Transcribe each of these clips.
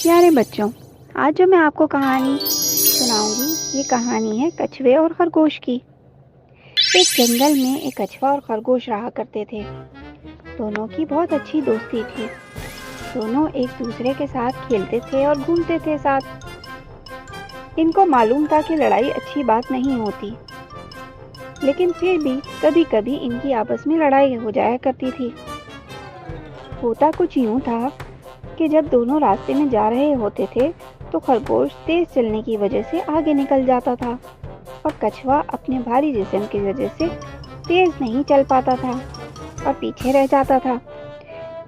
پیارے بچوں، آج جو میں آپ کو کہانی سناؤں گی یہ کہانی ہے کچھوے اور خرگوش کی۔ ایک جنگل میں ایک کچھوا اور خرگوش رہا کرتے تھے۔ دونوں کی بہت اچھی دوستی تھی۔ دونوں ایک دوسرے کے ساتھ کھیلتے تھے اور گھومتے تھے ساتھ۔ ان کو معلوم تھا کہ لڑائی اچھی بات نہیں ہوتی، لیکن پھر بھی کبھی کبھی ان کی آپس میں لڑائی ہو جایا کرتی تھی۔ ہوتا کچھ یوں تھا کہ جب دونوں راستے میں جا رہے ہوتے تھے تو خرگوش تیز چلنے کی وجہ سے آگے نکل جاتا تھا اور کچھوا اپنے بھاری جسم کی وجہ سے تیز نہیں چل پاتا تھا اور پیچھے رہ جاتا تھا،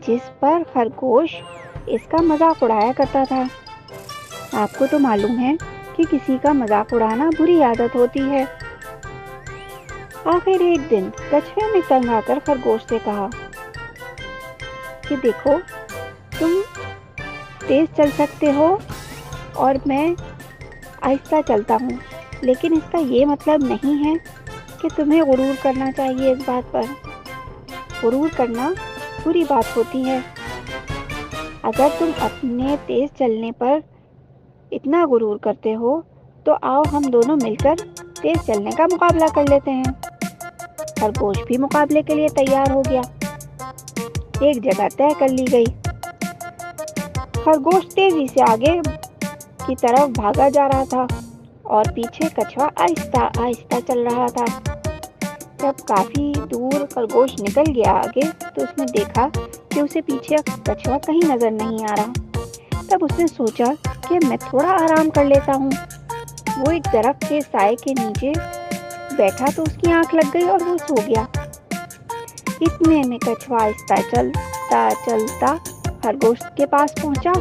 جس پر خرگوش اس کا مذاق اڑایا کرتا تھا۔ آپ کو تو معلوم ہے کہ کسی کا مذاق اڑانا بری عادت ہوتی ہے۔ آخر ایک دن کچھوے نے تنگ آ کر خرگوش سے کہا کہ دیکھو، تم تیز چل سکتے ہو اور میں آہستہ چلتا ہوں، لیکن اس کا یہ مطلب نہیں ہے کہ تمہیں غرور کرنا چاہیے۔ اس بات پر غرور کرنا بری بات ہوتی ہے۔ اگر تم اپنے تیز چلنے پر اتنا غرور کرتے ہو تو آؤ ہم دونوں مل کر تیز چلنے کا مقابلہ کر لیتے ہیں۔ خرگوش بھی مقابلے کے لیے تیار ہو گیا۔ ایک جگہ طے کر لی گئی۔ خرگوش تیزی سے آگے کی طرف بھاگا جا رہا تھا اور پیچھے کچھوا آہستہ آہستہ چل رہا تھا۔ جب کافی دور خرگوش نکل گیا آگے تو اس نے دیکھا کہ اسے پیچھے کچھوا کہیں نظر نہیں آ رہا۔ تب اس نے سوچا کہ میں تھوڑا آرام کر لیتا ہوں۔ وہ ایک درخت کے سائے کے نیچے بیٹھا تو اس کی آنکھ لگ گئی اور وہ سو گیا۔ اتنے میں کچھوا آہستہ چلتا چلتا خرگوش کے پاس پہنچا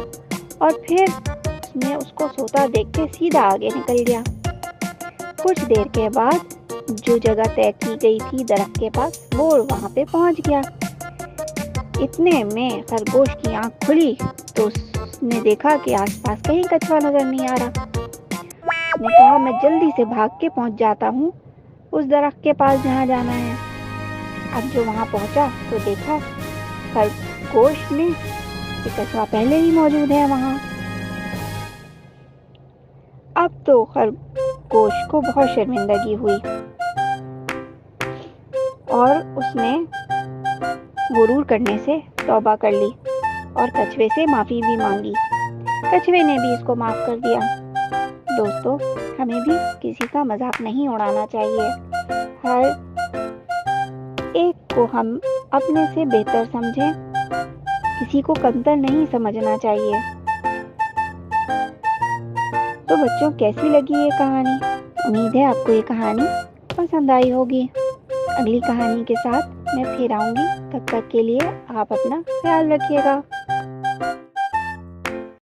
اور پھر اس نے اس کو سوتا دیکھ کے سیدھا آگے نکل گیا۔ کچھ دیر کے بعد جو جگہ طے کی گئی تھی درخت کے پاس، وہ وہاں پہ پہنچ گیا۔ اتنے میں خرگوش کی آنکھ کھلی تو اس نے دیکھا کہ آس پاس کہیں کچھوا نظر نہیں آ رہا۔ اس نے کہا میں جلدی سے بھاگ کے پہنچ جاتا ہوں اس درخت کے پاس جہاں جانا ہے۔ اب جو وہاں پہنچا تو دیکھا خرگوش نے کہ کچھوا پہلے ہی موجود ہے وہاں۔ اب تو خرگوش کو بہت شرمندگی ہوئی اور اس نے غرور کرنے سے توبہ کر لی اور کچھوے سے معافی بھی مانگی۔ کچھوے نے بھی اس کو معاف کر دیا۔ دوستو، ہمیں بھی کسی کا مذاق نہیں اڑانا چاہیے۔ ہر ایک کو ہم اپنے سے بہتر سمجھیں، کسی کو کمتر نہیں سمجھنا چاہیے۔ تو بچوں، کیسی لگی یہ کہانی؟ امید ہے آپ کو یہ کہانی پسند آئی ہوگی۔ اگلی کہانی کے ساتھ میں پھر آؤں گی، تب تک کے لیے آپ اپنا خیال رکھیے گا۔